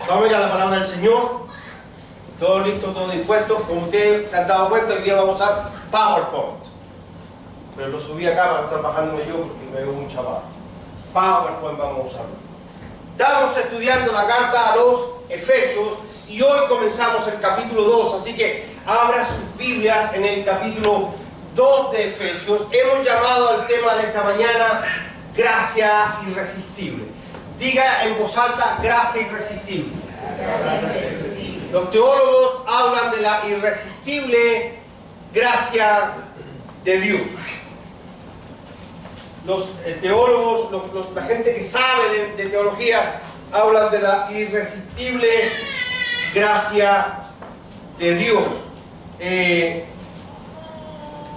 Vamos a ir a la palabra del Señor. Todo listo, todo dispuesto. Como ustedes se han dado cuenta, hoy día vamos a usar PowerPoint. Pero lo subí acá para no estar bajándome yo porque me veo muy chaval. PowerPoint vamos a usarlo. Estamos estudiando la carta a los Efesios y hoy comenzamos el capítulo 2. Así que abra sus Biblias en el capítulo 2 de Efesios. Hemos llamado al tema de esta mañana gracia irresistible. Diga en voz alta, gracia irresistible. Los teólogos hablan de la irresistible gracia de Dios. Los teólogos, la gente que sabe de teología, hablan de la irresistible gracia de Dios.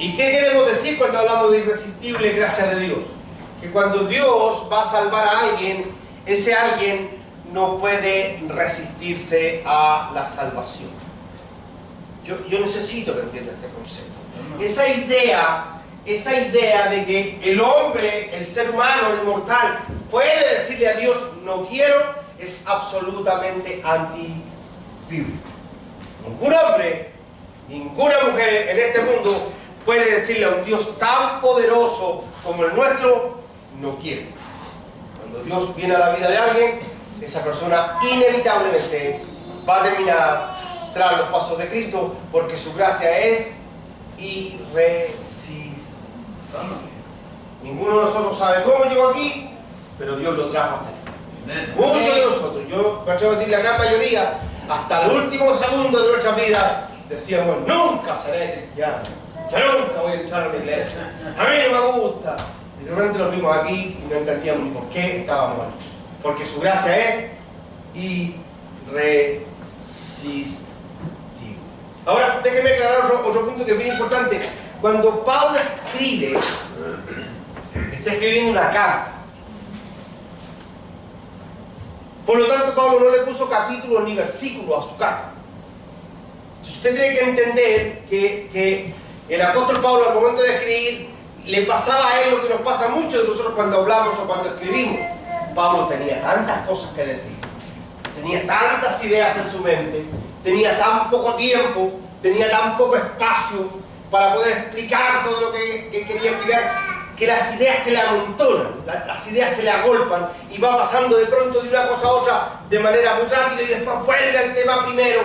¿Y qué queremos decir cuando hablamos de irresistible gracia de Dios? Que cuando Dios va a salvar a alguien, ese alguien no puede resistirse a la salvación. Yo necesito que entienda este concepto. Esa idea de que el hombre, el ser humano, el mortal, puede decirle a Dios, no quiero, es absolutamente antibíblico. Ningún hombre, ninguna mujer en este mundo puede decirle a un Dios tan poderoso como el nuestro, no quiero. Cuando Dios viene a la vida de alguien, esa persona inevitablemente va a terminar tras los pasos de Cristo, porque su gracia es irresistible. Ninguno de nosotros sabe cómo llegó aquí, pero Dios lo trajo hasta aquí. Muchos de nosotros, yo me atrevo a decir la gran mayoría, hasta el último segundo de nuestra vida, decíamos, nunca seré cristiano, yo nunca voy a entrar a una iglesia, a mí no me gusta. Y de repente nos vimos aquí y no entendíamos ni por qué estábamos aquí. Porque su gracia es irresistible. Ahora, déjenme aclarar otro punto que es bien importante. Cuando Pablo escribe, está escribiendo una carta. Por lo tanto, Pablo no le puso capítulos ni versículos a su carta. Entonces, usted tiene que entender que el apóstol Pablo, al momento de escribir, le pasaba a él lo que nos pasa a muchos de nosotros cuando hablamos o cuando escribimos. Pablo tenía tantas cosas que decir, tenía tantas ideas en su mente, tenía tan poco tiempo, tenía tan poco espacio para poder explicar todo lo que quería explicar, que las ideas se le amontonan, las ideas se le agolpan y va pasando de pronto de una cosa a otra de manera muy rápida y después vuelve al tema primero.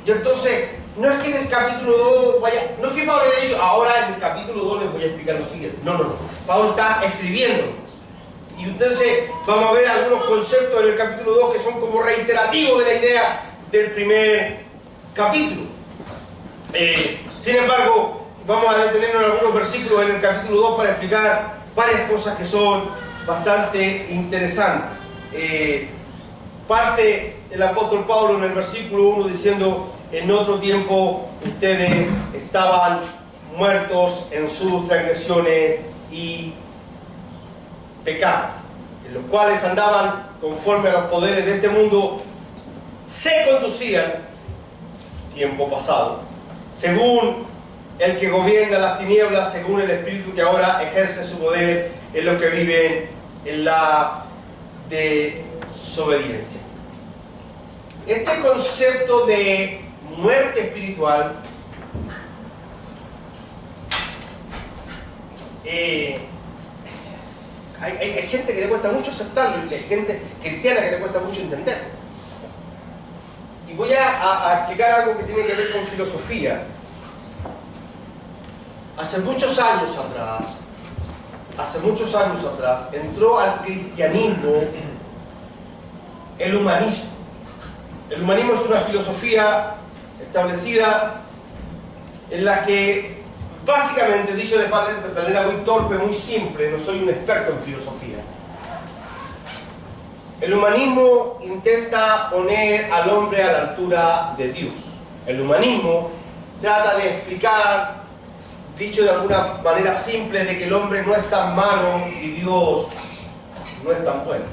Y entonces, no es que en el capítulo 2 vaya, no es que Pablo haya dicho, ahora en el capítulo 2 les voy a explicar lo siguiente. No. Pablo está escribiendo. Y entonces vamos a ver algunos conceptos en el capítulo 2 que son como reiterativos de la idea del primer capítulo. Sin embargo, vamos a detenernos en algunos versículos en el capítulo 2 para explicar varias cosas que son bastante interesantes. Parte el apóstol Pablo en el versículo 1 diciendo, en otro tiempo ustedes estaban muertos en sus transgresiones y pecados, en los cuales andaban conforme a los poderes de este mundo, se conducían, tiempo pasado, según el que gobierna las tinieblas, según el espíritu que ahora ejerce su poder en los que viven en la desobediencia. Este concepto de muerte espiritual hay gente que le cuesta mucho aceptarlo y hay gente cristiana que le cuesta mucho entenderlo. Y voy a explicar algo que tiene que ver con filosofía. Hace muchos años atrás, entró al cristianismo el humanismo. El humanismo es una filosofía establecida en la que, básicamente, dicho de manera muy torpe, muy simple, no soy un experto en filosofía, el humanismo intenta poner al hombre a la altura de Dios. El humanismo trata de explicar, dicho de alguna manera simple, de que el hombre no es tan malo y Dios no es tan bueno.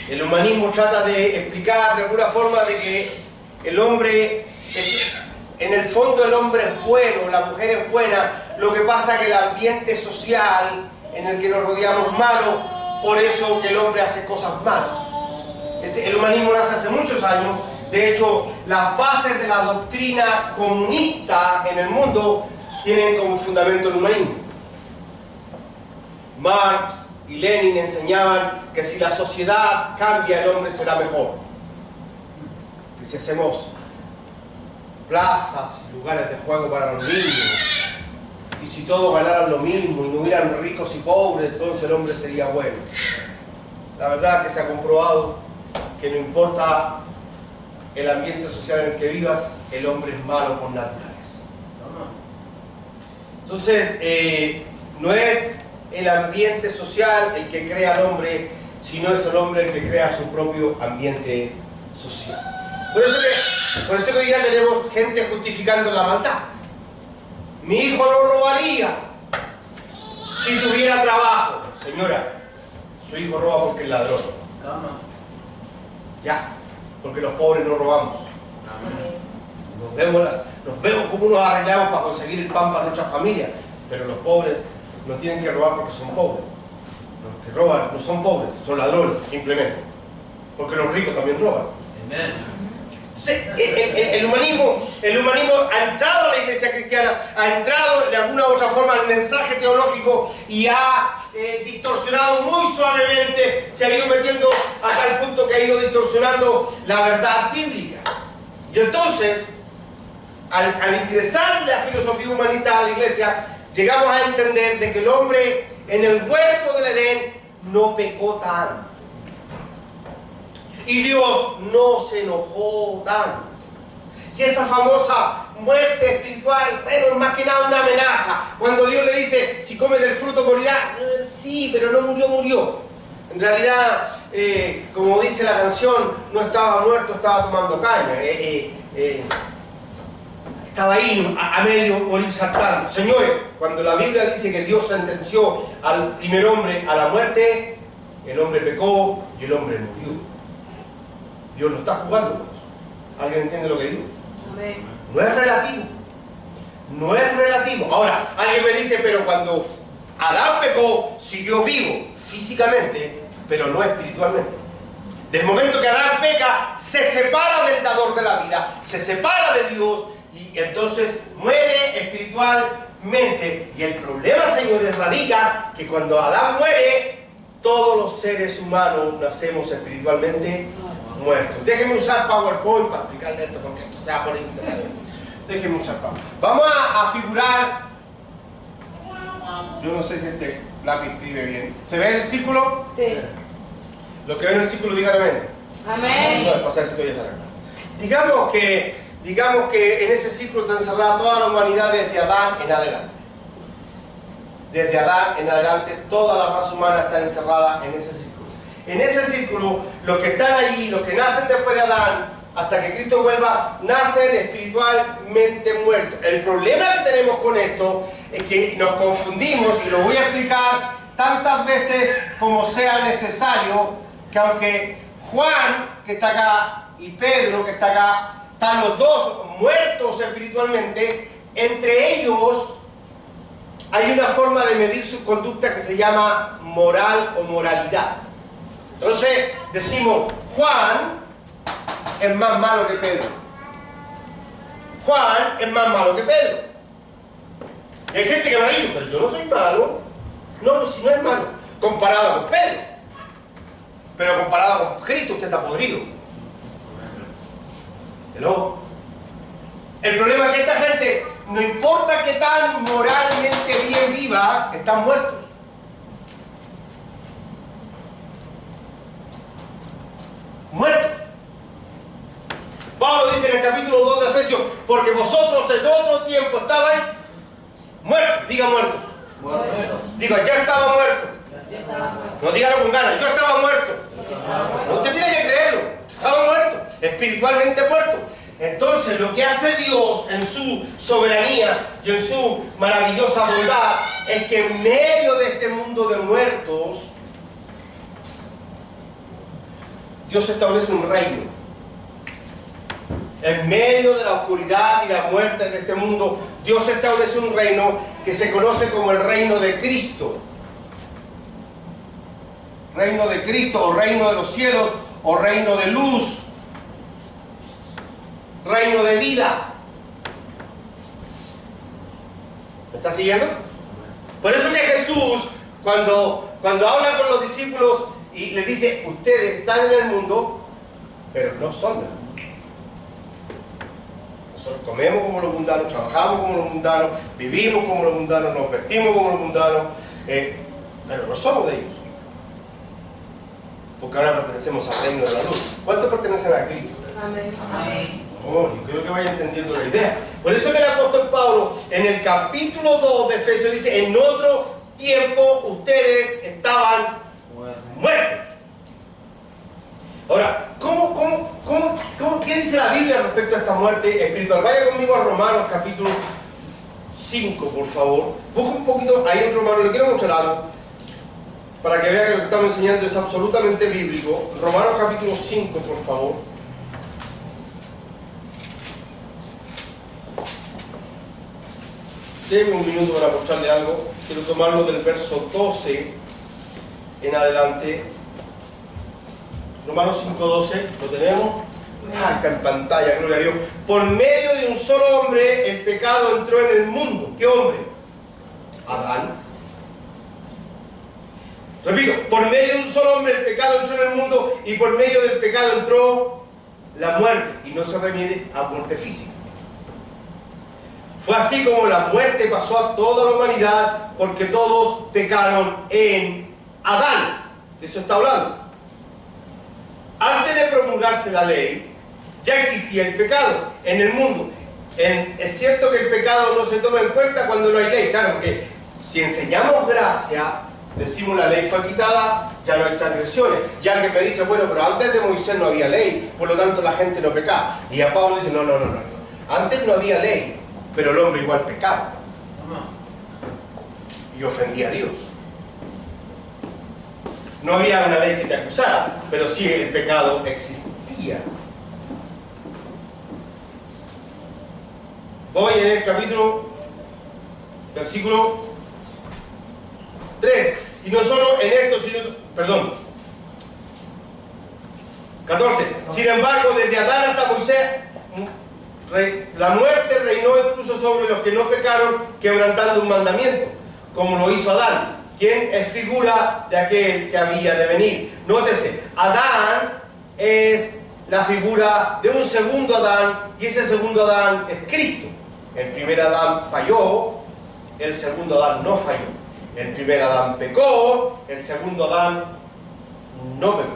El humanismo trata de explicar de alguna forma de que el hombre es, en el fondo el hombre es bueno, la mujer es buena, lo que pasa es que el ambiente social en el que nos rodeamos es malo, por eso que el hombre hace cosas malas. El hace muchos años. De hecho, las bases de la doctrina comunista en el mundo tienen como fundamento el humanismo. Marx y Lenin enseñaban que si la sociedad cambia, el hombre será mejor. Que si hacemos plazas, lugares de juego para los niños, y si todos ganaran lo mismo y no hubieran ricos y pobres, entonces el hombre sería bueno. La verdad que se ha comprobado que no importa el ambiente social en el que vivas, el hombre es malo por naturaleza. Entonces, no es el ambiente social el que crea al hombre, sino es el hombre el que crea su propio ambiente social. Por eso que hoy día tenemos gente justificando la maldad. Mi hijo no robaría si tuviera trabajo. Señora, su hijo roba porque es ladrón. Ya, porque los pobres no robamos. Nos vemos cómo nos arreglamos para conseguir el pan para nuestra familia, pero los pobres no tienen que robar porque son pobres. Los que roban no son pobres, son ladrones, simplemente. Porque los ricos también roban. El humanismo ha entrado a la iglesia cristiana, ha entrado de alguna u otra forma al mensaje teológico y ha distorsionado muy suavemente, se ha ido metiendo a tal punto que ha ido distorsionando la verdad bíblica. Y entonces, al ingresar la filosofía humanista a la iglesia, llegamos a entender de que el hombre en el huerto del Edén no pecó tanto. Y Dios no se enojó tanto. Y esa famosa muerte espiritual, bueno, es más que nada una amenaza. Cuando Dios le dice, si comes del fruto morirá. Sí, pero no murió. En realidad, como dice la canción, no estaba muerto, estaba tomando caña. Estaba ahí a medio morir saltando. Señores, cuando la Biblia dice que Dios sentenció al primer hombre a la muerte, el hombre pecó y el hombre murió. Dios no está jugando con eso. ¿Alguien entiende lo que digo? Amén. No es relativo. No es relativo. Ahora, alguien me dice, pero cuando Adán pecó, siguió vivo físicamente, pero no espiritualmente. Del momento que Adán peca, se separa del dador de la vida, se separa de Dios y entonces muere espiritualmente. Y el problema, señores, radica que cuando Adán muere, todos los seres humanos nacemos espiritualmente muertos. Déjenme usar PowerPoint para explicarle esto porque esto se va a poner interesante. Déjenme usar PowerPoint. Vamos a figurar. Yo no sé si este lápiz escribe bien. ¿Se ve el círculo? Sí. Los que ven el círculo digan amén. Amén. No, pasar si estoy acá. Digamos que en ese círculo está encerrada toda la humanidad desde Adán en adelante. Desde Adán en adelante, toda la raza humana está encerrada en ese círculo. En ese círculo, los que están allí, los que nacen después de Adán, hasta que Cristo vuelva, nacen espiritualmente muertos. El problema que tenemos con esto es que nos confundimos, y lo voy a explicar tantas veces como sea necesario, que aunque Juan, que está acá, y Pedro, que está acá, están los dos muertos espiritualmente, entre ellos hay una forma de medir su conducta que se llama moral o moralidad. Entonces decimos, Juan es más malo que Pedro. Juan es más malo que Pedro. Y hay gente que me ha dicho, pero yo no soy malo. No, si no es malo, comparado con Pedro. Pero comparado con Cristo, usted está podrido. ¿Hello? El problema es que esta gente, no importa qué tan moralmente bien viva, están muertos. Muertos. Pablo dice en el capítulo 2 de Efesios, porque vosotros en otro tiempo estabais muertos. Diga muerto. Muerto. Diga, ya estaba muerto. No dígalo con ganas, yo estaba muerto. No, usted tiene que creerlo. Estaba muerto, espiritualmente muerto. Entonces lo que hace Dios en su soberanía y en su maravillosa bondad es que en medio de este mundo de muertos, Dios establece un reino. En medio de la oscuridad y la muerte de este mundo, Dios establece un reino que se conoce como el reino de Cristo. Reino de Cristo, o reino de los cielos, o reino de luz. reino de vida. ¿Me está siguiendo? Por eso que Jesús, cuando habla con los discípulos y les dice, ustedes están en el mundo, pero no son del mundo. Nosotros comemos como los mundanos, trabajamos como los mundanos, vivimos como los mundanos, nos vestimos como los mundanos, pero no somos de ellos. Porque ahora pertenecemos al reino de la luz. ¿Cuántos pertenecen a Cristo? Amén. Amén. Oh, yo creo que vaya entendiendo la idea. Por eso que el apóstol Pablo en el capítulo 2 de Efesios dice, en otro tiempo ustedes estaban muertos. Ahora, ¿qué dice la Biblia respecto a esta muerte espiritual? Vaya conmigo a Romanos capítulo 5, por favor. Busca un poquito ahí en Romanos, le quiero mostrar algo para que vea que lo que estamos enseñando es absolutamente bíblico. Romanos capítulo 5, por favor. Denme un minuto para mostrarle algo. Quiero tomarlo del verso 12 en adelante. Romanos 5:12, ¿lo tenemos? Ah, está en pantalla, gloria a Dios. Por medio de un solo hombre el pecado entró en el mundo. ¿Qué hombre? Adán. Repito, por medio de un solo hombre el pecado entró en el mundo y por medio del pecado entró la muerte. Y no se refiere a muerte física. Fue así como la muerte pasó a toda la humanidad porque todos pecaron en Adán. De eso está hablando. Antes de promulgarse la ley, ya existía el pecado en el mundo. Es cierto que el pecado no se toma en cuenta cuando no hay ley, claro, porque si enseñamos gracia, decimos la ley fue quitada, ya no hay transgresiones. Y alguien me dice, bueno, pero antes de Moisés no había ley, por lo tanto la gente no pecaba. Y a Pablo dice, no. Antes no había ley, pero el hombre igual pecaba. Y ofendía a Dios. No había una ley que te acusara, pero sí el pecado existía. Voy en el capítulo, versículo 3. Y no solo en esto, sino, perdón, 14. Sin embargo, desde Adán hasta Moisés, la muerte reinó incluso sobre los que no pecaron, quebrantando un mandamiento, como lo hizo Adán, quien es figura de aquel que había de venir. Nótese, Adán es la figura de un segundo Adán, y ese segundo Adán es Cristo. El primer Adán falló, el segundo Adán no falló. El primer Adán pecó, el segundo Adán no pecó.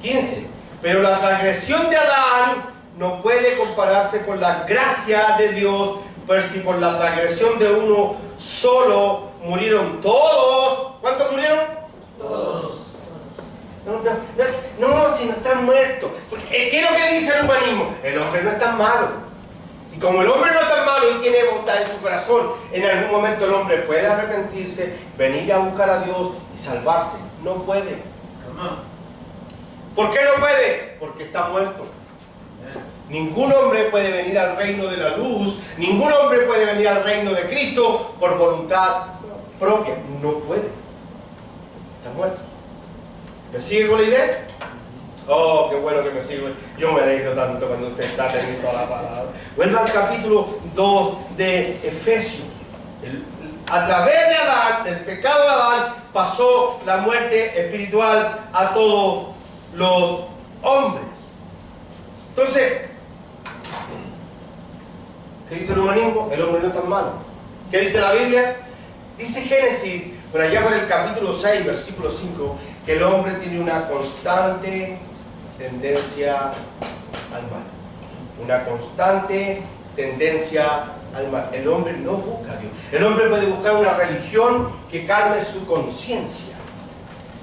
15. Pero la transgresión de Adán no puede compararse con la gracia de Dios, pues si por la transgresión de uno solo murieron todos. ¿Cuántos murieron? Todos. No, si no están muertos. ¿Qué es lo que dice el humanismo? El hombre no es tan malo. Y como el hombre no es tan malo y tiene bondad en su corazón, en algún momento el hombre puede arrepentirse, venir a buscar a Dios y salvarse. No puede. ¿Por qué no puede? Porque está muerto. Ningún hombre puede venir al reino de la luz, ningún hombre puede venir al reino de Cristo por voluntad propia. No puede. Está muerto. ¿Me sigue con la idea? Oh, qué bueno que me sigue. Yo me alegro tanto cuando usted está teniendo toda la palabra. Vuelva al capítulo 2 de Efesios. A través de Adán, del pecado de Adán, pasó la muerte espiritual a todos los hombres. Entonces, ¿qué dice el humanismo? El hombre no es tan malo. ¿Qué dice la Biblia? Dice Génesis, por allá por el capítulo 6, versículo 5, que el hombre tiene una constante tendencia al mal. Una constante tendencia al mal. El hombre no busca a Dios. El hombre puede buscar una religión que calme su conciencia.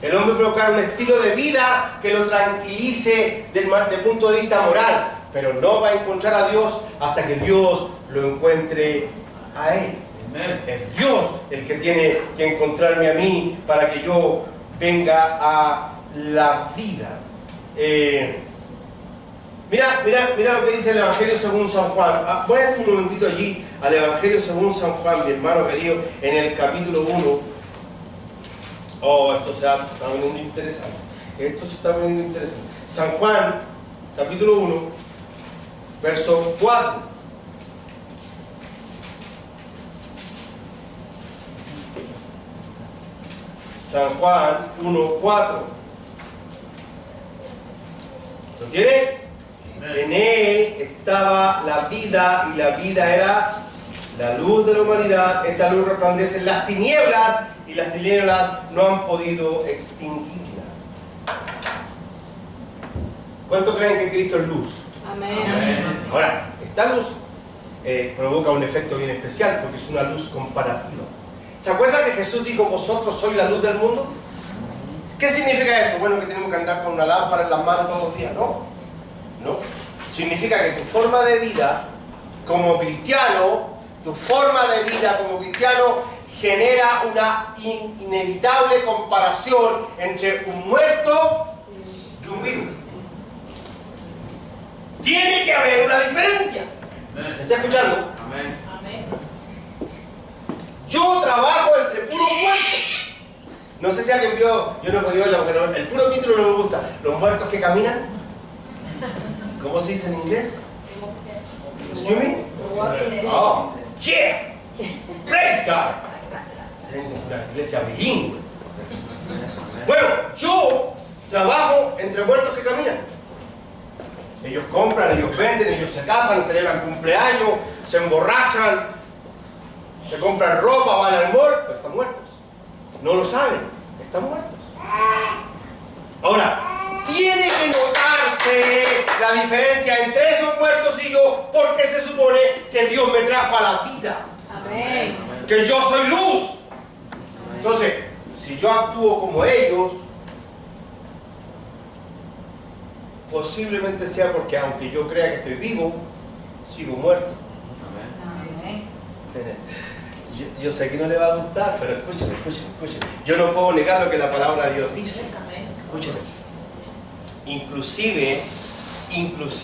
El hombre puede buscar un estilo de vida que lo tranquilice desde el punto de vista moral, pero no va a encontrar a Dios hasta que Dios lo encuentre a él. Amen. Es Dios el que tiene que encontrarme a mí para que yo venga a la vida. Mira lo que dice el Evangelio según San Juan. Voy a ir un momentito allí al Evangelio según San Juan, mi hermano querido, en el capítulo 1. Oh, esto se está poniendo interesante. Esto se está poniendo interesante. San Juan, capítulo 1, verso 4. San Juan 1:4. ¿Lo tiene? En él estaba la vida y la vida era la luz de la humanidad. Esta luz resplandece en las tinieblas y las tinieblas no han podido extinguirla. ¿Cuánto creen que Cristo es luz? Amén. Ahora, esta luz provoca un efecto bien especial porque es una luz comparativa. ¿Se acuerdan que Jesús dijo, vosotros sois la luz del mundo? ¿Qué significa eso? Bueno, que tenemos que andar con una lámpara en las manos todos los días, ¿no? ¿No? Significa que tu forma de vida como cristiano, genera una inevitable comparación entre un muerto y un vivo. Tiene que haber una diferencia. ¿Me está escuchando? Amén. Yo trabajo entre puros muertos. No sé si alguien vio, yo no he podido verlo porque el puro título no me gusta. Los muertos que caminan. ¿Cómo se dice en inglés? Excuse me? Oh, yeah! Praise God! Tengo una iglesia bilingüe. Bueno, yo trabajo entre muertos que caminan. Ellos compran, ellos venden, ellos se casan, celebran cumpleaños, se emborrachan, se compran ropa, van al mall, pero están muertos. No lo saben, están muertos. Ahora, tiene que notarse la diferencia entre esos muertos y yo, porque se supone que Dios me trajo a la vida. Amén. Que yo soy luz. Entonces, si yo actúo como ellos, posiblemente sea porque aunque yo crea que estoy vivo, sigo muerto. Amén. Yo sé que no le va a gustar, pero escúcheme. Yo no puedo negar lo que la palabra de Dios dice. Escúcheme. Inclusive